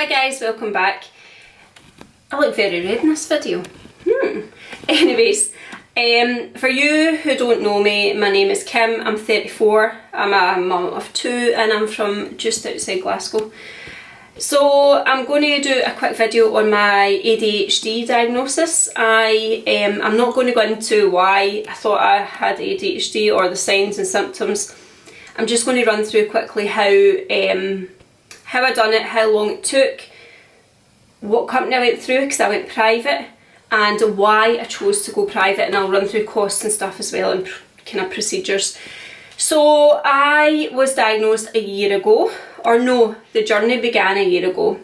Hi guys, welcome back. I look very red in this video. Anyways, for you who don't know me, my name is Kim, I'm 34, I'm a mum of 2 and I'm from just outside Glasgow. So I'm going to do a quick video on my ADHD diagnosis. I'm not going to go into why I thought I had ADHD or the signs and symptoms. I'm just going to run through quickly how I done it, how long it took, what company I went through because I went private, and why I chose to go private, and I'll run through costs and stuff as well and kind of procedures. So I was diagnosed a year ago, or no, the journey began a year ago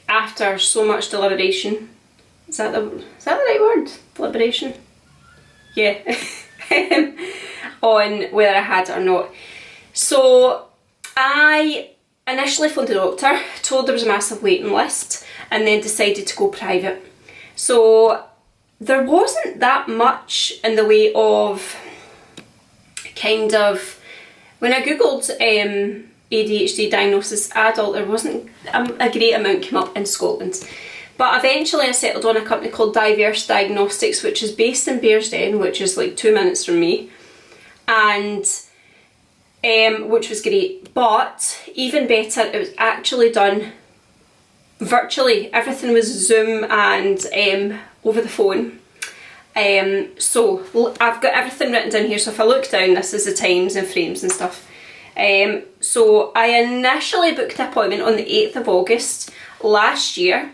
after so much deliberation. Is that the right word? Deliberation? Yeah. On whether I had it or not. So I initially phoned the doctor, told there was a massive waiting list, and then decided to go private. So there wasn't that much in the way of kind of, when I googled ADHD diagnosis adult, there wasn't a great amount came up in Scotland. But eventually I settled on a company called Diverse Diagnostics, which is based in Bearsden, which is like 2 minutes from me, and which was great. But even better, it was actually done virtually. Everything was Zoom and over the phone. So I've got everything written down here, so if I look down, this is the times and frames and stuff. So I initially booked the appointment on the 8th of August last year,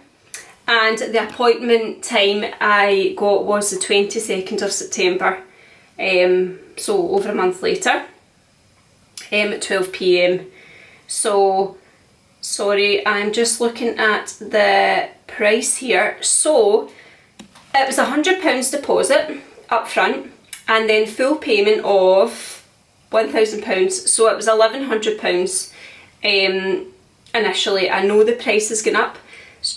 and the appointment time I got was the 22nd of September, so over a month later, at 12 PM. So sorry, I'm just looking at the price here. So it was £100 deposit up front and then full payment of £1,000, so it was £1,100 initially. I know the price has gone up,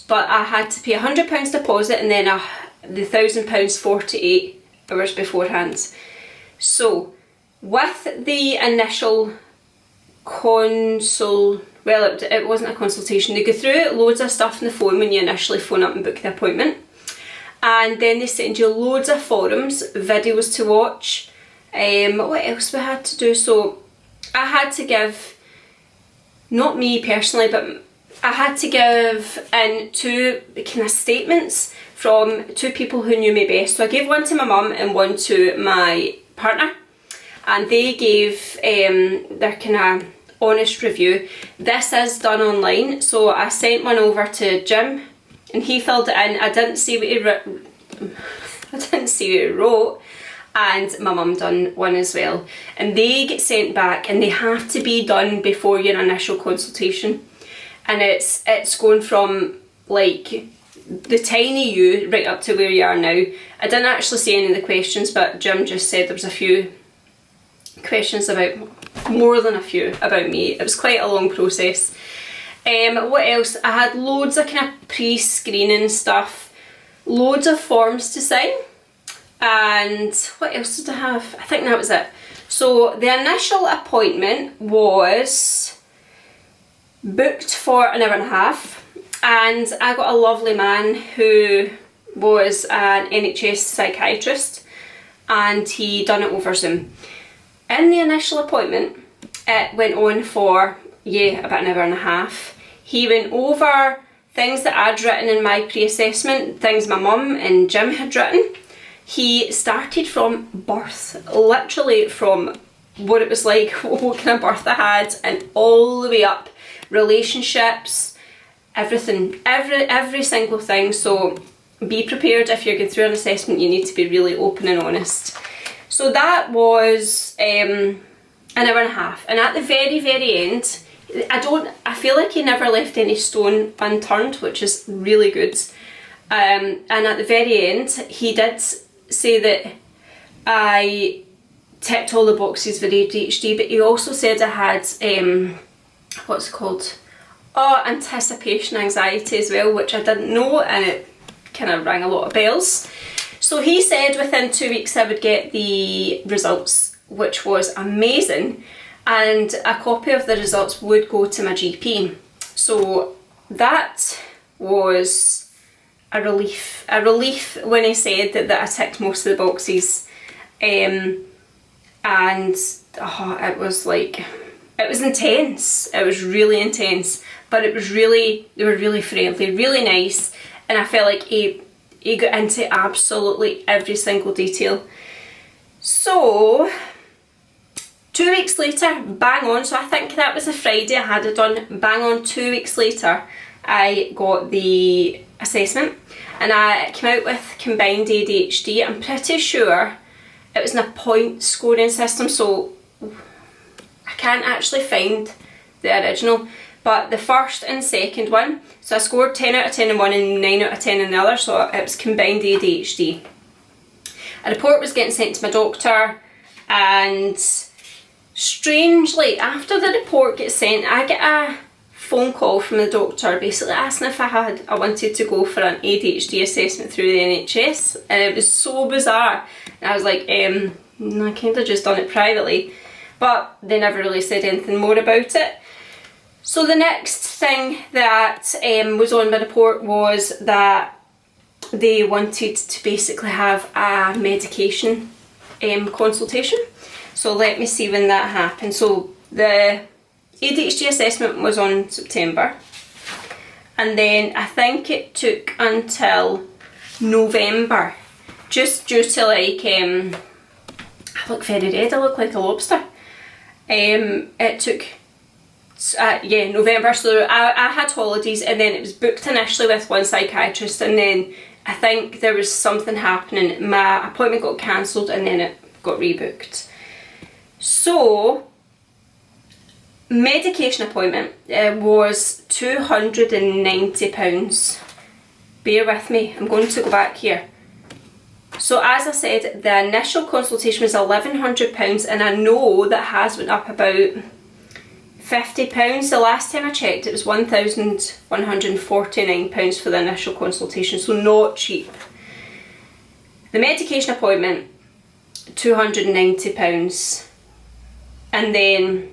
but I had to pay £100 deposit and then the £1,000 48 hours beforehand. So with the initial it wasn't a consultation, they go through loads of stuff on the phone when you initially phone up and book the appointment, and then they send you loads of forums, videos to watch. What else we had to do? So I had to give, not me personally, but I had to give in 2 kind of statements from 2 people who knew me best. So I gave one to my mum and one to my partner, and they gave their kind of honest review. This is done online, so I sent one over to Jim and he filled it in. I didn't see what he wrote, and my mum done one as well, and they get sent back and they have to be done before your initial consultation, and it's going from like the tiny you right up to where you are now. I didn't actually see any of the questions, but Jim just said there was a few questions about, more than a few, about me. It was quite a long process. What else? I had loads of kind of pre-screening stuff, loads of forms to sign, and what else did I have? I think that was it. So the initial appointment was booked for an hour and a half, and I got a lovely man who was an NHS psychiatrist, and he done it over Zoom. In the initial appointment, it went on for, about an hour and a half. He went over things that I'd written in my pre-assessment, things my mum and Jim had written. He started from birth, literally from what it was like, what kind of birth I had, and all the way up, relationships, everything, every single thing. So be prepared, if you're going through an assessment, you need to be really open and honest. So that was an hour and a half, and at the very, very end, I feel like he never left any stone unturned, which is really good. And at the very end, he did say that I ticked all the boxes for ADHD, but he also said I had, what's it called? Oh, anticipation anxiety as well, which I didn't know, and it kind of rang a lot of bells. So he said within 2 weeks I would get the results, which was amazing, and a copy of the results would go to my GP. So that was a relief. A relief when he said that I ticked most of the boxes. And it was like, it was intense. It was really intense, but they were really friendly, really nice, and I felt like he got into absolutely every single detail. So 2 weeks later, bang on, so I think that was a Friday I had it done, bang on 2 weeks later I got the assessment, and I came out with combined ADHD. I'm pretty sure it was in a point scoring system, so I can't actually find the original, but the first and second one, so I scored 10 out of 10 in one and 9 out of 10 in the other, so it was combined ADHD. A report was getting sent to my doctor, and strangely, after the report gets sent, I get a phone call from the doctor basically asking if I wanted to go for an ADHD assessment through the NHS, and it was so bizarre. And I was like, no, I kind of just done it privately, but they never really said anything more about it. So the next thing that was on my report was that they wanted to basically have a medication consultation. So let me see when that happened. So the ADHD assessment was on September, and then I think it took until November, just due to like, I look very red, I look like a lobster. It took, November, so I had holidays, and then it was booked initially with one psychiatrist, and then I think there was something happening, my appointment got cancelled and then it got rebooked. So, medication appointment was £290. Bear with me, I'm going to go back here. So as I said, the initial consultation was £1,100, and I know that has went up about £50. The last time I checked it was £1,149 for the initial consultation, so not cheap. The medication appointment, £290. And then,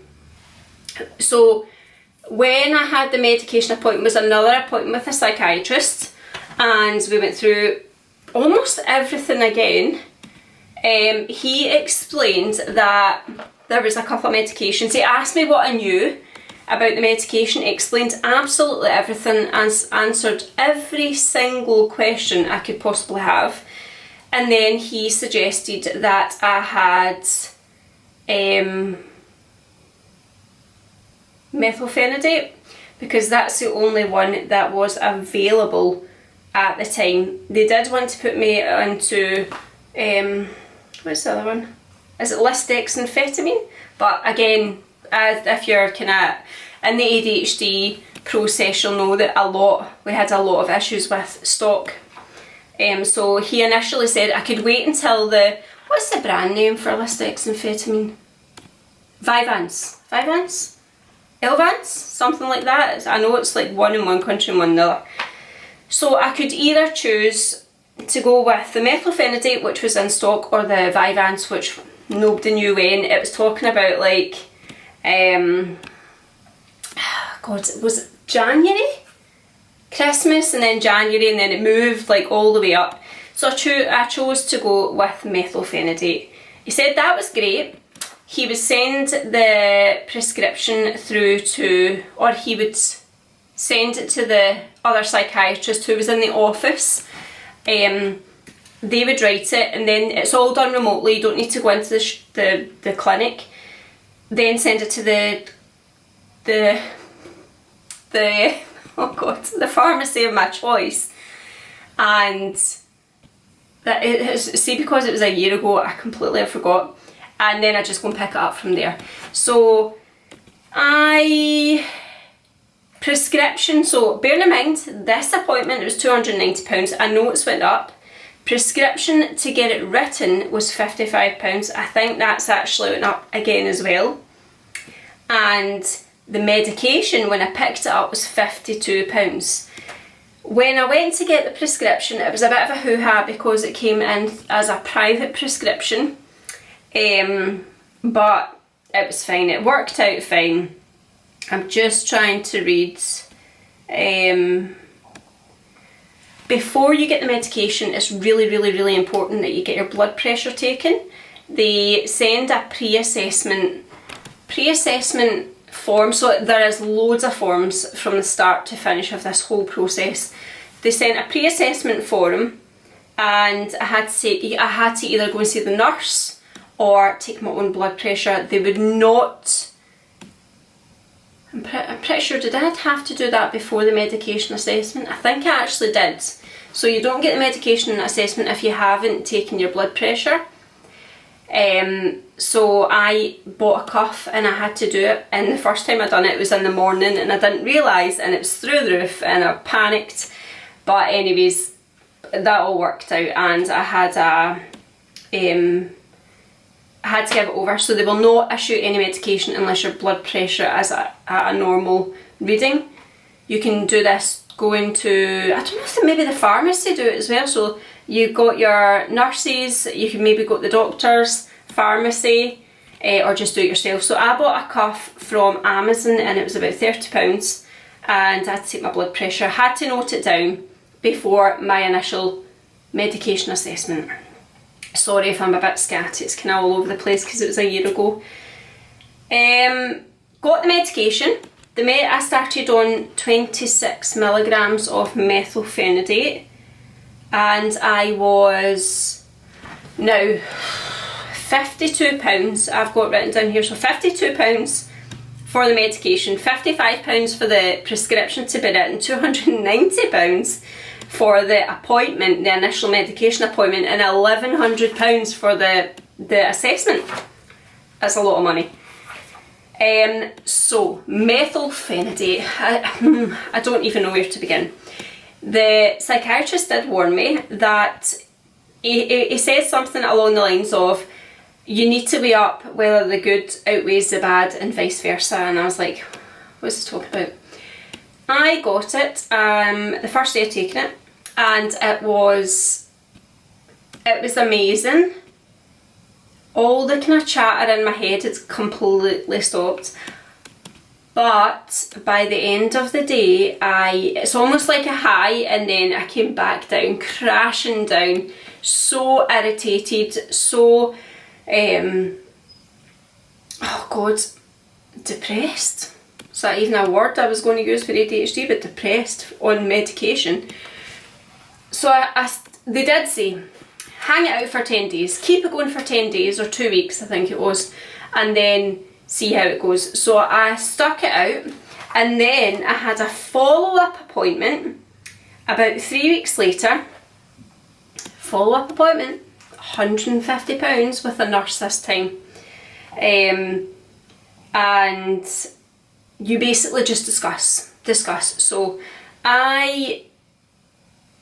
so when I had the medication appointment was another appointment with a psychiatrist, and we went through almost everything again. He explained that there was a couple of medications. He asked me what I knew about the medication, explained absolutely everything, and answered every single question I could possibly have. And then he suggested that I had methylphenidate, because that's the only one that was available at the time. They did want to put me onto, what's the other one? Is it lisdexamfetamine? But again, if you're kind of in the ADHD process, you'll know that we had a lot of issues with stock. So he initially said I could wait until what's the brand name for lisdexamfetamine? Vyvanse? Elvance? Something like that. I know it's like one in one country and one in the other. So I could either choose to go with the methylphenidate, which was in stock, or the Vyvanse, which nobody knew when. It was talking about like, God, was it January? Christmas, and then January, and then it moved like all the way up. So I chose to go with methylphenidate. He said that was great. He would send the prescription through to, or he would send it to the other psychiatrist who was in the office. They would write it, and then it's all done remotely. You don't need to go into the clinic. Then send it to the oh God, the pharmacy of my choice. And see, because it was a year ago, I completely forgot. And then I just go and pick it up from there. So prescription, so bearing in mind this appointment, it was £290. I know it's went up. Prescription to get it written was £55. I think that's actually went up again as well. And the medication, when I picked it up, was £52. When I went to get the prescription, it was a bit of a hoo-ha because it came in as a private prescription. But it was fine, it worked out fine. I'm just trying to read before you get the medication, it's really, really, really important that you get your blood pressure taken. They send a pre-assessment form, so there is loads of forms from the start to finish of this whole process. They sent a pre-assessment form, and I had to either go and see the nurse or take my own blood pressure. They would not, I'm pretty sure, did I have to do that before the medication assessment? I think I actually did. So you don't get the medication assessment if you haven't taken your blood pressure. So I bought a cuff and I had to do it, and the first time I done it was in the morning and I didn't realise, and it was through the roof and I panicked. But anyways, that all worked out, and I had to give it over. So they will not issue any medication unless your blood pressure is at a normal reading. You can do this going to, I don't know if maybe the pharmacy do it as well. So you got your nurses, you can maybe go to the doctor's, pharmacy, or just do it yourself. So I bought a cuff from Amazon and it was about £30, and I had to take my blood pressure. I had to note it down before my initial medication assessment. Sorry if I'm a bit scatty, it's kind of all over the place because it was a year ago. Got the medication. I started on 26 milligrams of methylphenidate, and I was now £52, I've got written down here, so £52 for the medication, £55 for the prescription to be written, £290 for the appointment, the initial medication appointment, and £1,100 for the assessment. That's a lot of money. So methylphenidate, I don't even know where to begin. The psychiatrist did warn me that he said something along the lines of, you need to weigh up whether the good outweighs the bad and vice versa, and I was like, what's he talking about? I got it the first day of taking it, and it was amazing. All the kind of chatter in my head had completely stopped. But by the end of the day, it's almost like a high, and then I came back down, crashing down, so irritated, so, oh God, depressed. Is that even a word I was going to use for ADHD, but depressed on medication. So they did say, hang it out for 10 days, keep it going for 10 days or 2 weeks, I think it was, and then see how it goes. So I stuck it out, and then I had a follow-up appointment about 3 weeks later. Follow-up appointment, £150 with a nurse this time. And you basically just discuss. So I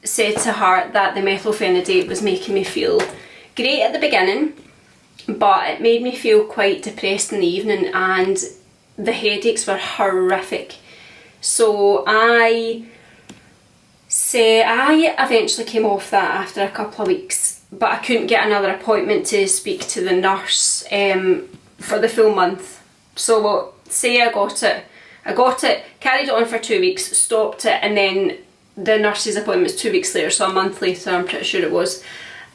said to her that the methylphenidate was making me feel great at the beginning, but it made me feel quite depressed in the evening, and the headaches were horrific. So I eventually came off that after a couple of weeks, but I couldn't get another appointment to speak to the nurse for the full month. So say I got it, carried it on for 2 weeks, stopped it, and then the nurse's appointment was 2 weeks later, so a month later I'm pretty sure it was.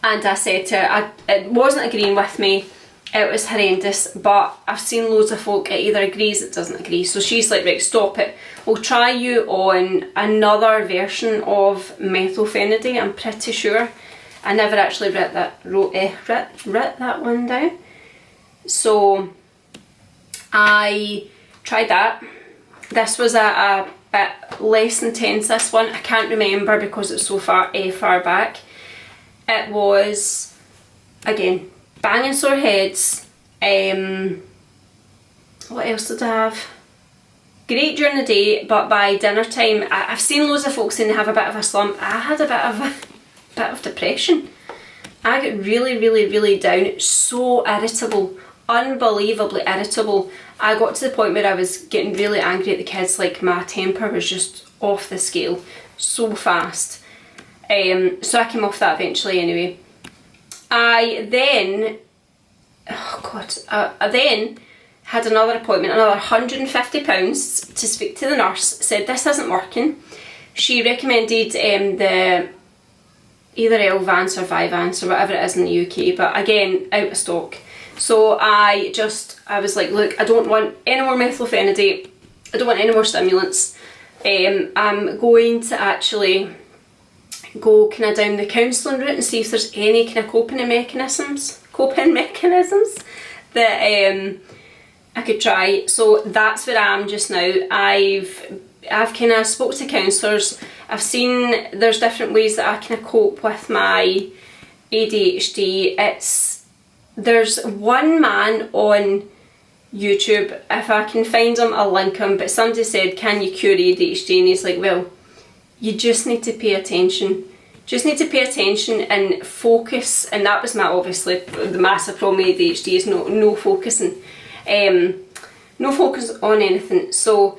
And I said to her, it wasn't agreeing with me, it was horrendous, but I've seen loads of folk, it either agrees, it doesn't agree. So she's like, right, stop it, we'll try you on another version of methylphenidate, I'm pretty sure. I never actually wrote that one down. So I tried that. This was a bit less intense, this one. I can't remember because it's so far back. It was, again, banging sore heads. What else did I have? Great during the day, but by dinner time, I've seen loads of folks saying they have a bit of a slump. I had a bit of depression. I got really, really, really down, so irritable, unbelievably irritable. I got to the point where I was getting really angry at the kids, like my temper was just off the scale so fast. So I came off that eventually anyway. I then had another appointment, another £150 to speak to the nurse, said this isn't working. She recommended the either Elvance or Vyvanse or whatever it is in the UK, but again, out of stock. So I was like, look, I don't want any more methylphenidate, I don't want any more stimulants. I'm going to actually go kind of down the counselling route and see if there's any kind of coping mechanisms that I could try. So that's where I am just now. I've kind of spoke to counsellors. I've seen there's different ways that I kind of cope with my ADHD. There's one man on YouTube, if I can find him I'll link him, but somebody said, can you cure ADHD? And he's like, well, you just need to pay attention. Just need to pay attention and focus, and that was my, obviously, the massive problem with ADHD is no focusing. No focus on anything. So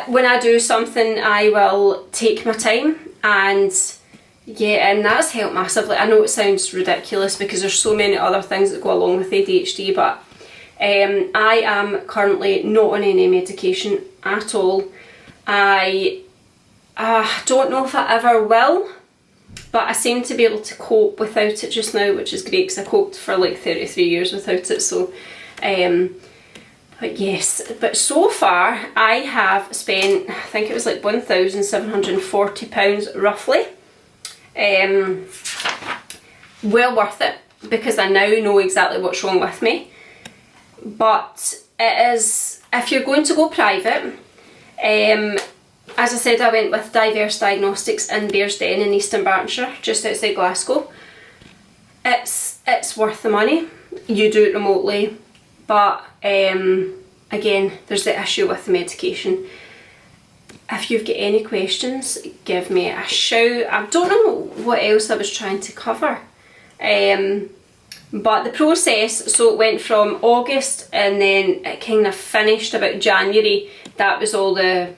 when I do something, I will take my time, and yeah, and that's helped massively. I know it sounds ridiculous because there's so many other things that go along with ADHD, but I am currently not on any medication at all. I don't know if I ever will, but I seem to be able to cope without it just now, which is great because I coped for like 33 years without it. So but yes, but so far I have spent, I think it was like £1,740 roughly. Well worth it because I now know exactly what's wrong with me. But it is, if you're going to go private, as I said, I went with Diverse Diagnostics in Bearsden in East Bartonshire, just outside Glasgow. It's worth the money. You do it remotely, but again, there's the issue with the medication. If you've got any questions, give me a shout. I don't know what else I was trying to cover. But the process, so it went from August and then it kind of finished about January. That was all the,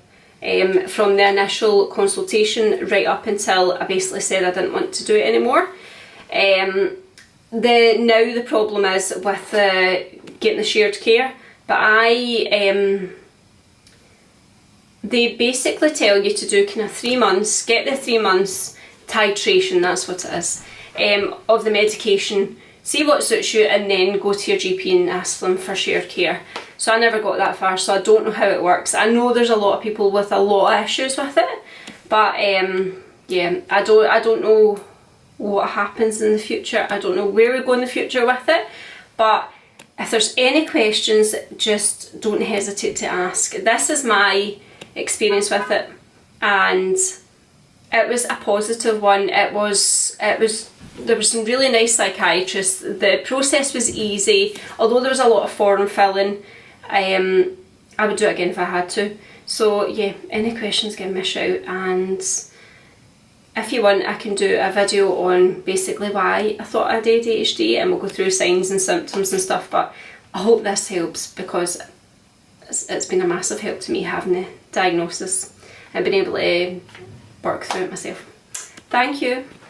from the initial consultation right up until I basically said I didn't want to do it anymore. Now the problem is with getting the shared care, but they basically tell you to do kind of 3 months, get the 3 months titration, that's what it is, of the medication, see what suits you, and then go to your GP and ask them for shared care. So I never got that far, so I don't know how it works. I know there's a lot of people with a lot of issues with it, but yeah, I don't know what happens in the future. I don't know where we go in the future with it, but if there's any questions, just don't hesitate to ask. This is my experience with it, and it was a positive one. There were some really nice psychiatrists. The process was easy, although there was a lot of form filling. I would do it again if I had to. So yeah, any questions, give me a shout, and if you want, I can do a video on basically why I thought I had ADHD, and we'll go through signs and symptoms and stuff. But I hope this helps, because it's been a massive help to me having the diagnosis and being able to work through it myself. Thank you.